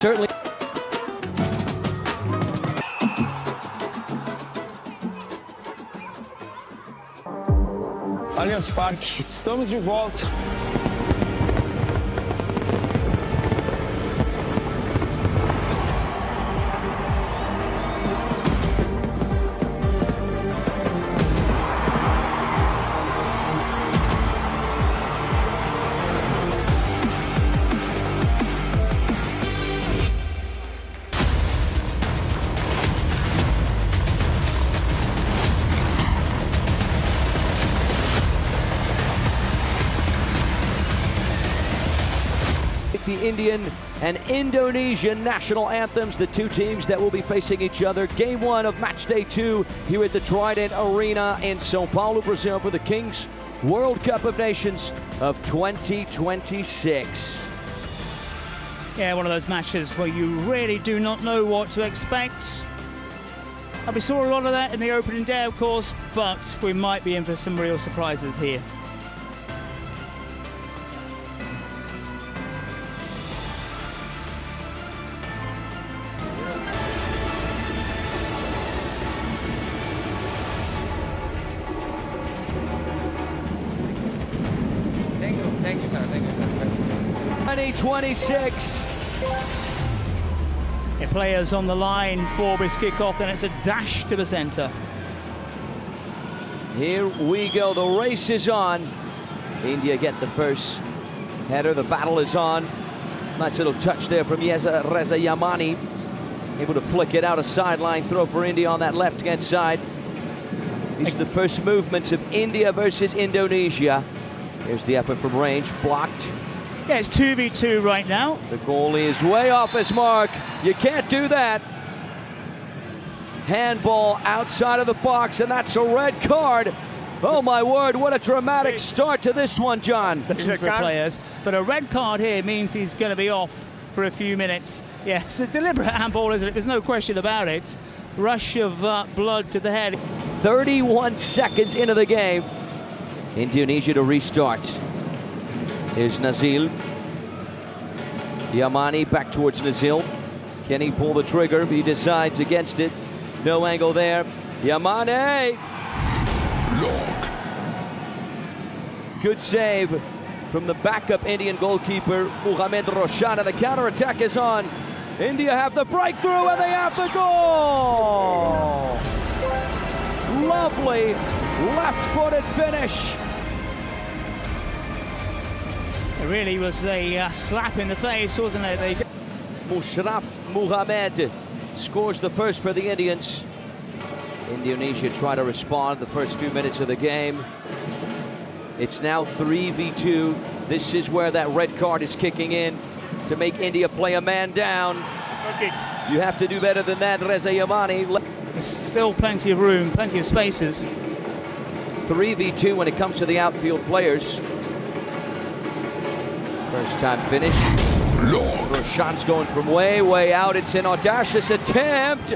Certainly. Allianz Parque, estamos de volta. The Indian and Indonesian national anthems, the two teams that will be facing each other. Game 1 of match day 2 here at the Trident Arena in São Paulo, Brazil for the Kings World Cup of Nations of 2026. Yeah, one of those matches where you really do not know what to expect. And we saw a lot of that in the opening day, of course, but we might be in for some real surprises here. Thank you, sir. 2026. The players on the line for this kickoff, and it's a dash to the centre. Here we go, the race is on. India get the first header, the battle is on. Nice little touch there from Reza Yamani. Able to flick it out, a sideline throw for India on that left-hand side. These are the first movements of India versus Indonesia. Here's the effort from range, blocked. Yeah, it's 2v2 right now. The goalie is way off his mark. You can't do that. Handball outside of the box, and that's a red card. Oh my word, what a dramatic start to this one, John. For players, but a red card here means he's going to be off for a few minutes. Yeah, it's a deliberate handball, isn't it? There's no question about it. Rush of blood to the head. 31 seconds into the game. Indonesia to restart. Here's Nazil. Yamani back towards Nazil. Can he pull the trigger? He decides against it. No angle there. Yamani! Block. Good save from the backup Indian goalkeeper, Mohamed Roshana. The counter-attack is on. India have the breakthrough and they have the goal! Lovely left-footed finish. It really was a slap in the face, wasn't it? Mushraf Mohamed scores the first for the Indians. Indonesia try to respond the first few minutes of the game. It's now 3v2. This is where that red card is kicking in to make India play a man down. Okay. You have to do better than that, Reza Yamani. There's still plenty of room, plenty of spaces. 3v2 when it comes to the outfield players. First time finish. Roshan's going from way out. It's an audacious attempt.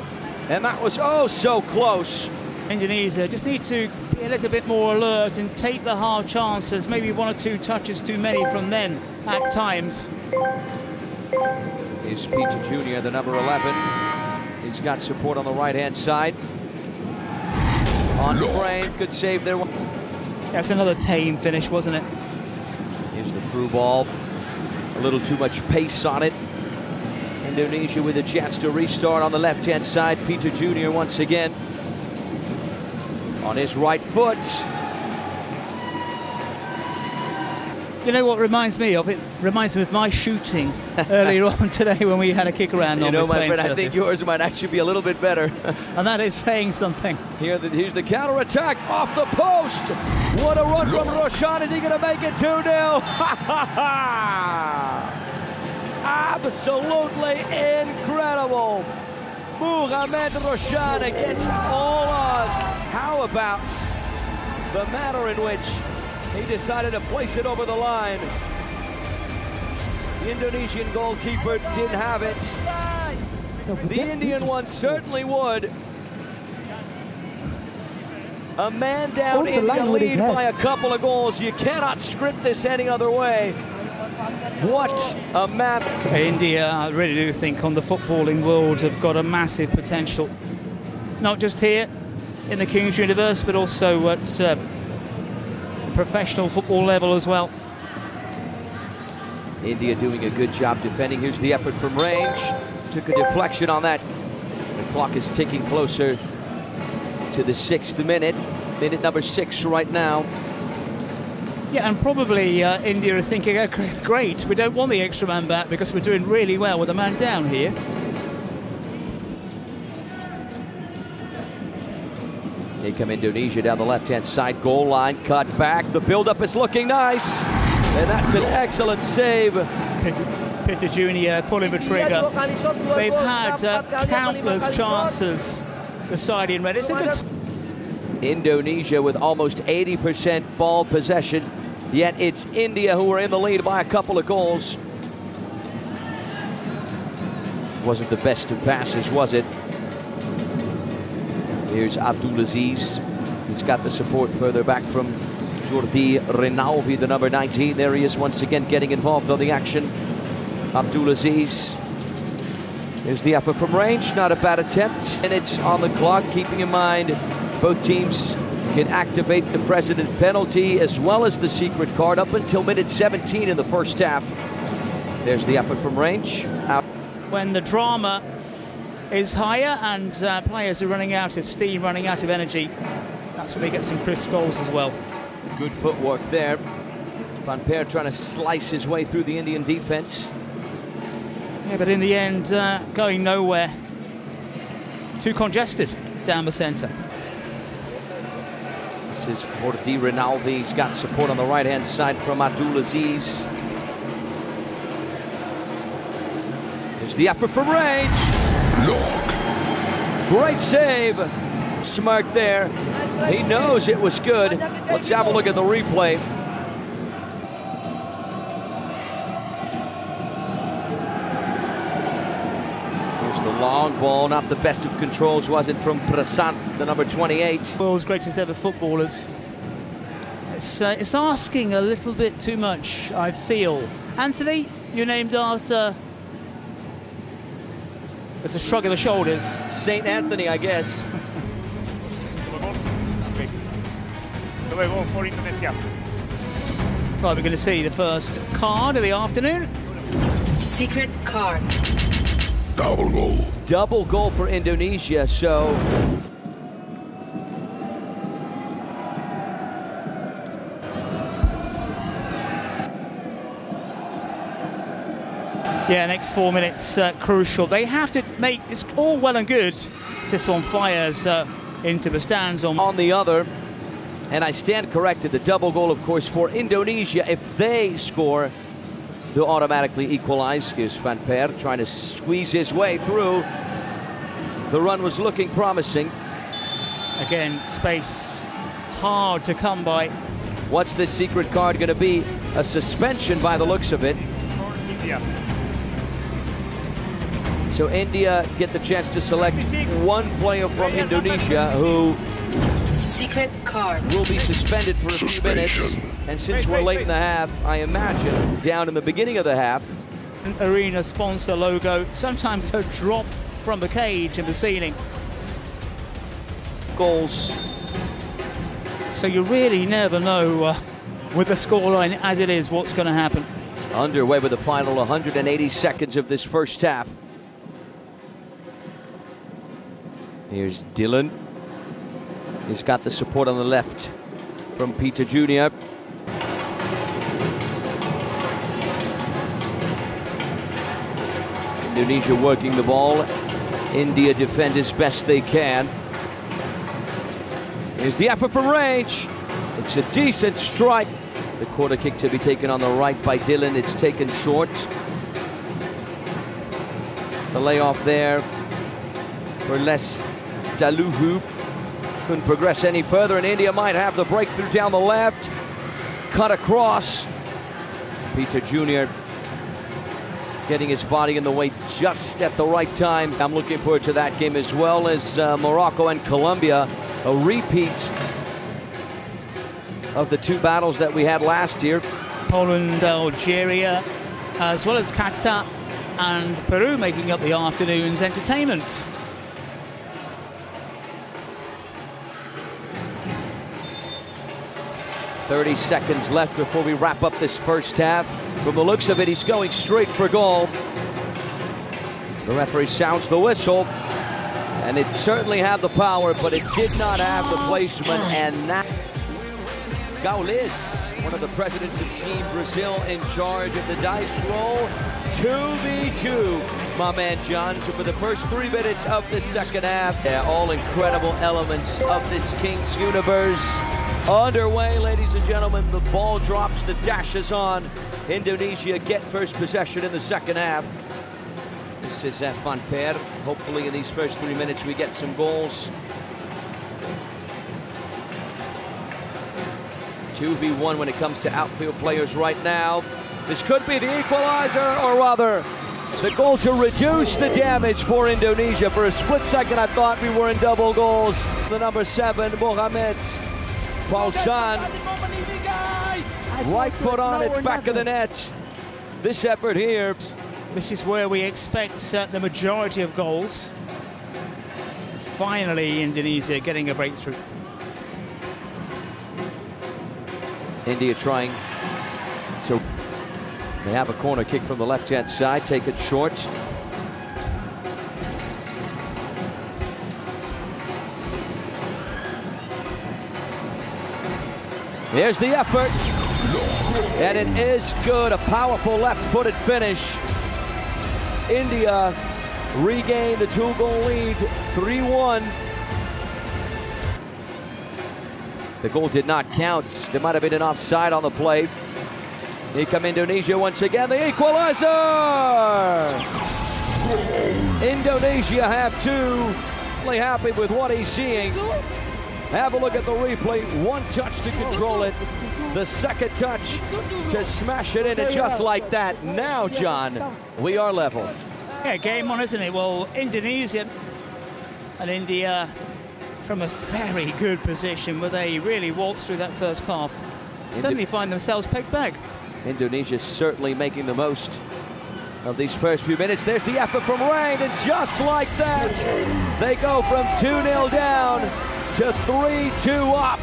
And that was oh so close. Indonesia just need to be a little bit more alert and take the hard chances. Maybe 1 or 2 touches too many from them at times. Is Peter Jr., the number 11. He's got support on the right-hand side. On frame, good save there. That's another tame finish, wasn't it? Here's the through ball. A little too much pace on it. Indonesia with a chance to restart on the left-hand side. Peter Jr. once again on his right foot. You know what reminds me of? It reminds me of my shooting earlier on today when we had a kick around on this playing my friend, surface. I think yours might actually be a little bit better. And that is saying something. Here's the counter-attack off the post. What a run from Roshan. Is he going to make it 2-0? Absolutely incredible. Mohamed Roshan against all odds. How about the manner in which he decided to place it over the line? The Indonesian goalkeeper didn't have it. The Indian one certainly would. A man down in the lead by a couple of goals. You cannot script this any other way. What a map. India, I really do think, on the footballing world have got a massive potential. Not just here in the Kings universe, but also at the professional football level as well. India doing a good job defending. Here's the effort from range. Took a deflection on that. The clock is ticking closer to the 6th minute. Minute number 6 right now. Yeah, and probably India are thinking, oh, great, we don't want the extra man back because we're doing really well with a man down here. Here come Indonesia down the left-hand side, goal line, cut back. The build-up is looking nice. And that's an excellent save. Peter Junior pulling the trigger. They've had countless chances deciding red. It's a good... Indonesia with almost 80% ball possession, yet it's India who are in the lead by a couple of goals. Wasn't the best of passes, was it? Here's Abdulaziz. He's got the support further back from Jordi Rinaldi, the number 19. There he is once again getting involved on the action. Abdulaziz. Here's the effort from range, not a bad attempt. And it's on the clock, keeping in mind both teams can activate the president penalty as well as the secret card up until minute 17 in the first half. There's the effort from range. Out. When the drama is higher and players are running out of steam, running out of energy, that's when we get some crisp goals as well. Good footwork there. Van Peer trying to slice his way through the Indian defense. Yeah, but in the end, going nowhere. Too congested down the centre. This is Jordi Rinaldi. He's got support on the right-hand side from Abdulaziz. There's the effort from range. Log. Great save. Smart there. He knows it was good. Let's have a look at the replay. Here's the long ball. Not the best of controls, was it, from Prasant, the number 28. World's greatest ever footballers. It's asking a little bit too much, I feel. Anthony, you're named after... There's a shrug of the shoulders. St. Anthony, I guess. Right, we're going to see the first card of the afternoon. Secret card. Double goal. Double goal for Indonesia, so... Yeah, next 4 minutes crucial. They have to make, it's all well and good. This one fires into the stands on the other. And I stand corrected, the double goal, of course, for Indonesia. If they score, they'll automatically equalize. Here's Van Peer trying to squeeze his way through. The run was looking promising. Again, space hard to come by. What's this secret card going to be? A suspension by the looks of it. So India get the chance to select one player from Indonesia who Secret card. will be suspended for a few minutes. And since we're late in the half, I imagine down in the beginning of the half. An arena sponsor logo, sometimes they're dropped from the cage in the ceiling. Goals. So you really never know with the scoreline as it is what's going to happen. Underway with the final 180 seconds of this first half. Here's Dylan. He's got the support on the left from Peter Junior. Indonesia working the ball. India defend as best they can. Here's the effort from range. It's a decent strike. The corner kick to be taken on the right by Dylan. It's taken short. The layoff there for Les Daluhu. Couldn't progress any further, and India might have the breakthrough down the left. Cut across. Peter Junior getting his body in the way just at the right time. I'm looking forward to that game as well as Morocco and Colombia. A repeat of the two battles that we had last year. Poland, Algeria, as well as Qatar and Peru making up the afternoon's entertainment. "30 seconds left before we wrap up this first half. From the looks of it, he's going straight for goal. The referee sounds the whistle, and it certainly had the power, but it did not have the placement, and that... Gaules, one of the presidents of Team Brazil, in charge of the dice roll. 2v2, my man John. So for the first 3 minutes of the second half, all incredible elements of this Kings universe underway, ladies and gentlemen. The ball drops, the dash is on. Indonesia get first possession in the second half. This is Van Per. Hopefully in these first 3 minutes we get some goals. 2v1 when it comes to outfield players right now. This could be the equalizer, or rather, the goal to reduce the damage for Indonesia. For a split second, I thought we were in double goals. The number 7, Mohamed Pausan, right foot on it, back of the net. This effort here. This is where we expect the majority of goals. Finally, Indonesia getting a breakthrough. India trying to... They have a corner kick from the left-hand side, take it short. Here's the effort, and it is good. A powerful left-footed finish. India regained the 2-goal lead, 3-1. The goal did not count. There might have been an offside on the play. Here come Indonesia once again, the equalizer! Indonesia have 2. Really happy with what he's seeing. Have a look at the replay. 1 touch to control it. The second touch to smash it in, and just like that. Now, John, we are level. Yeah, game on, isn't it? Well, Indonesia and India from a very good position where they really waltzed through that first half. Suddenly find themselves pegged back. Indonesia certainly making the most of these first few minutes. There's the effort from Rain, and just like that, they go from 2-0 down to 3-2 up.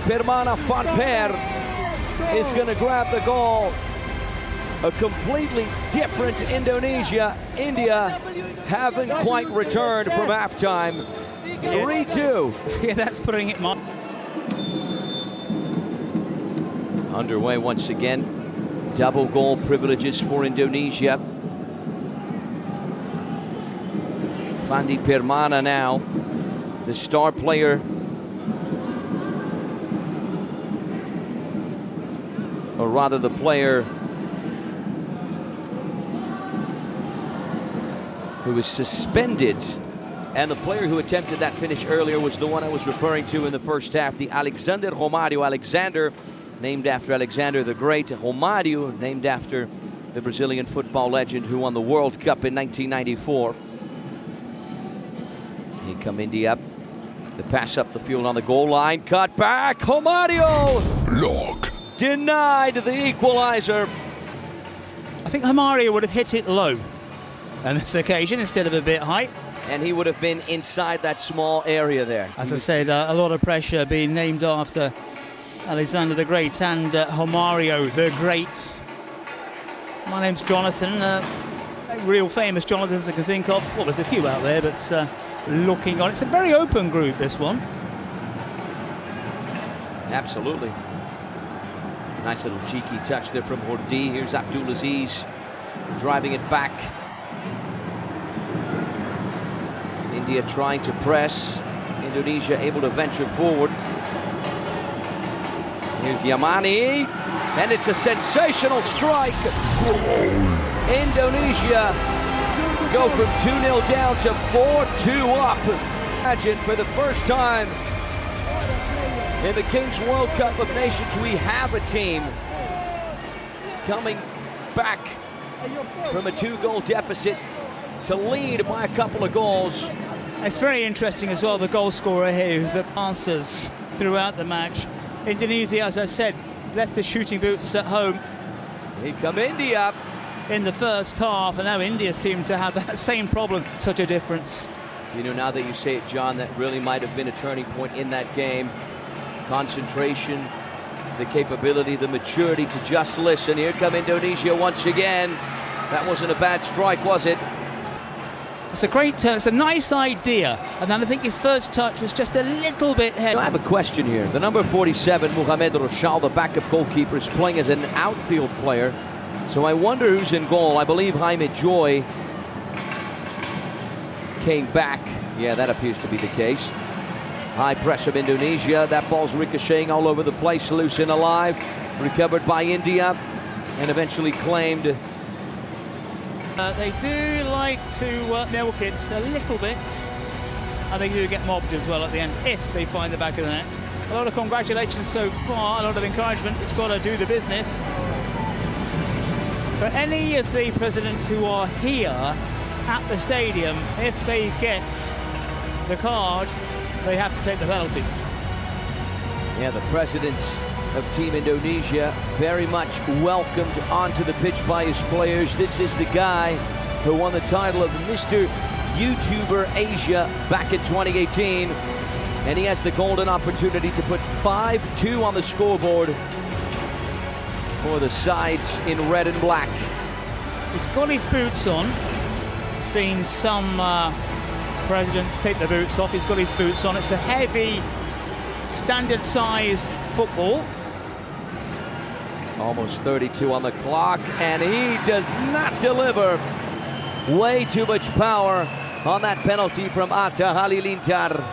Permana Van Per is going to grab the goal. A completely different Indonesia. India haven't quite returned from halftime. 3-2. Yeah, that's putting it on. Underway once again. Double goal privileges for Indonesia. Fandi Permana now, the star player. Or rather the player who was suspended. And the player who attempted that finish earlier was the one I was referring to in the first half, the Alexander Romario. Alexander, named after Alexander the Great. Romario, named after the Brazilian football legend who won the World Cup in 1994. Here come India. The pass up the field on the goal line. Cut back. Romario! Block. Denied the equalizer. I think Romario would have hit it low on this occasion instead of a bit high. And he would have been inside that small area there. As I said, a lot of pressure being named after Alexander the Great and Romario the Great. My name's Jonathan, real famous Jonathans I can think of. Well, there's a few out there, but looking on. It's a very open group, this one. Absolutely. Nice little cheeky touch there from Hordi. Here's Abdulaziz driving it back. India trying to press. Indonesia able to venture forward. Here's Yamani, and it's a sensational strike. Indonesia go from 2-0 down to 4-2 up. Imagine for the first time in the Kings World Cup of Nations, we have a team coming back from a 2-goal deficit to lead by a couple of goals. It's very interesting as well, the goal scorer here, who's the passes throughout the match. Indonesia, as I said, left the shooting boots at home Here come India. In the first half, and now India seem to have that same problem. Such a difference. You know, now that you say it, John, that really might have been a turning point in that game. Concentration, the capability, the maturity to just listen. Here come Indonesia once again. That wasn't a bad strike, was it? It's a great turn. It's a nice idea. And then I think his first touch was just a little bit heavy. I have a question here. The number 47, Mohamed Rochal, the backup goalkeeper, is playing as an outfield player. So I wonder who's in goal. I believe Jaime Joy came back. Yeah, that appears to be the case. High press of Indonesia. That ball's ricocheting all over the place, loose and alive. Recovered by India and eventually claimed. They do like to milk it a little bit. And they do get mobbed as well at the end if they find the back of the net. A lot of congratulations so far, a lot of encouragement. It's got to do the business. For any of the presidents who are here at the stadium, if they get the card, they have to take the penalty. Yeah, the president of Team Indonesia very much welcomed onto the pitch by his players. This is the guy who won the title of Mr. YouTuber Asia back in 2018. And he has the golden opportunity to put 5-2 on the scoreboard for the sides in red and black. He's got his boots on. Seen some presidents take their boots off. He's got his boots on. It's a heavy, standard-sized football. Almost 32 on the clock, and he does not deliver. Way too much power on that penalty from Atta Halilintar.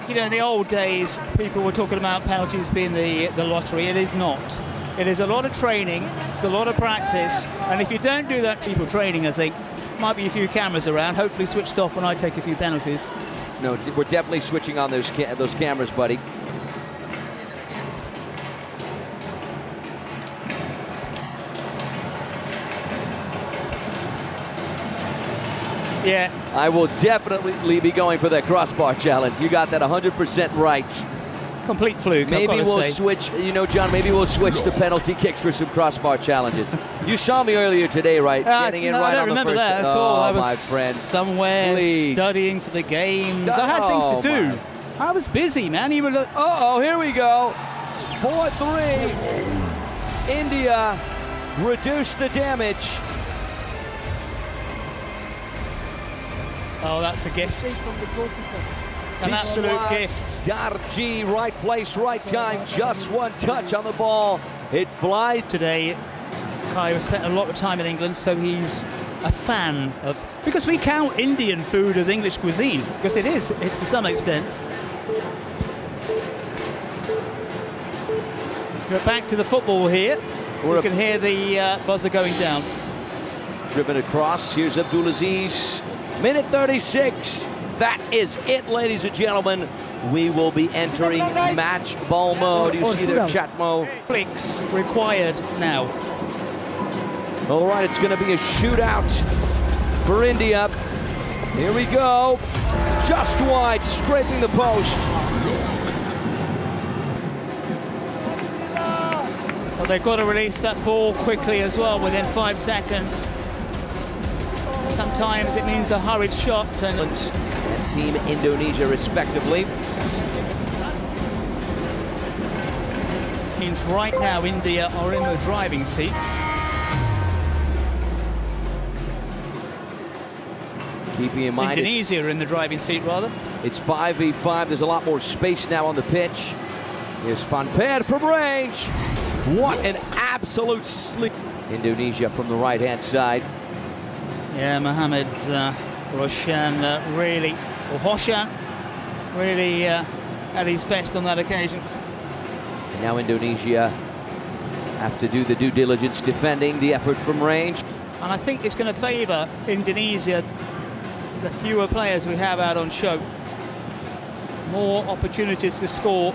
You know, in the old days, people were talking about penalties being the lottery. It is not. It is a lot of training, it's a lot of practice, and if you don't do that people training, I think, might be a few cameras around, hopefully switched off when I take a few penalties. No, we're definitely switching on those cameras, buddy. Yeah. I will definitely be going for that crossbar challenge. You got that 100% right. Complete fluke. Maybe we'll switch, you know, John, maybe we'll switch the penalty kicks for some crossbar challenges. You saw me earlier today, right? Getting in right I don't on the remember first. that at all. I was my friend. somewhere studying for the games. I had things to do. I was busy, man. You were. Uh-oh, here we go. 4-3. India reduced the damage. Oh, that's a gift. An absolute gift. Darji, right place, right time. Just one touch on the ball. It flies. Today, Kai has spent a lot of time in England, so he's a fan of... Because we count Indian food as English cuisine, because it is, to some extent. We're back to the football here. You can hear the buzzer going down. Driven across. Here's Abdulaziz. Minute 36. That is it, ladies and gentlemen. We will be entering match ball mode. You see their chat mode. Clicks required now. All right, it's going to be a shootout for India. Here we go. Just wide, scraping the post. Well, they've got to release that ball quickly as well, within 5 seconds. Sometimes it means a hurried shot. And Team Indonesia, respectively. Means right now India are in the driving seat. Keeping in mind, Indonesia are in the driving seat, rather. It's 5v5. There's a lot more space now on the pitch. Here's Van Peer from range. What an absolute sleep. Indonesia from the right-hand side. Yeah, Mohamed Roshan really at his best on that occasion. And now Indonesia have to do the due diligence defending the effort from range. And I think it's going to favour Indonesia, the fewer players we have out on show. More opportunities to score.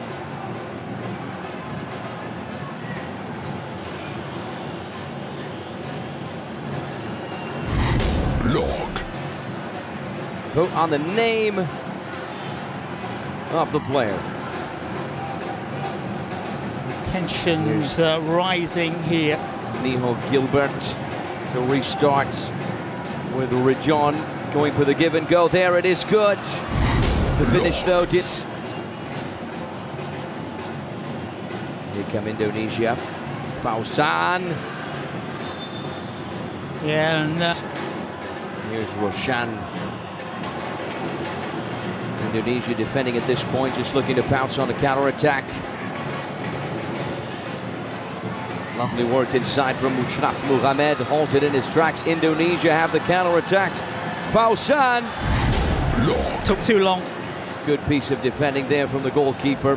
Vote on the name of the player. Tensions rising here. Niho Gilbert to restart with Rajon going for the give and go. There it is, good. The finish though, here come Indonesia. Fausan. Yeah, and Here's Roshan. Indonesia defending at this point, just looking to pounce on the counter-attack. Lovely work inside from Mushraf Muhammad, halted in his tracks. Indonesia have the counter-attack. Fausan. took too long. Good piece of defending there from the goalkeeper.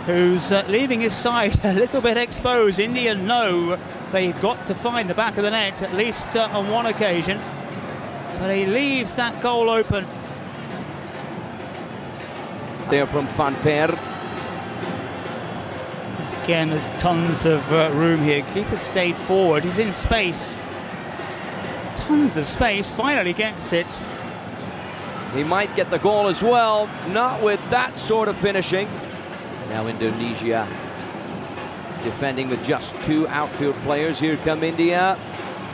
Who's leaving his side a little bit exposed. India know they've got to find the back of the net, at least on one occasion. But he leaves that goal open. There from Van Per. Again, there's tons of room here. Keeper stayed forward. He's in space. Tons of space. Finally gets it. He might get the goal as well. Not with that sort of finishing. Now Indonesia defending with just two outfield players. Here come India.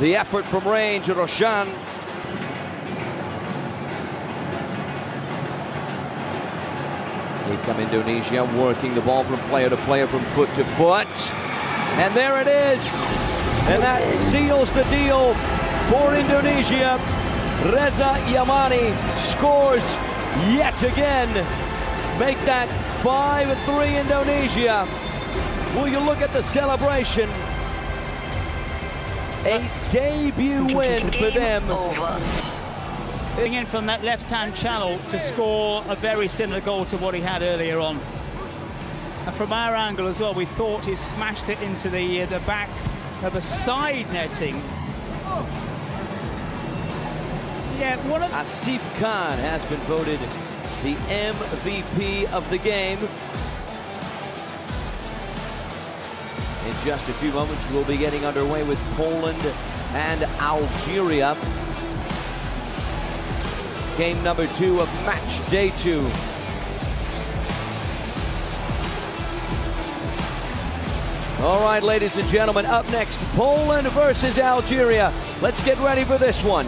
The effort from range, Roshan. Here come Indonesia, working the ball from player to player, from foot to foot. And there it is. And that seals the deal for Indonesia. Reza Yamani scores yet again. Make that 5-3 Indonesia. Will you look at the celebration? A debut win for them. In from that left-hand channel to score a very similar goal to what he had earlier on. And from our angle as well, we thought he smashed it into the back of the side netting. Yeah, one of Asif Khan has been voted the MVP of the game. In just a few moments, we'll be getting underway with Poland and Algeria. Game number 2 of match day 2. All right, ladies and gentlemen, up next, Poland versus Algeria. Let's get ready for this one.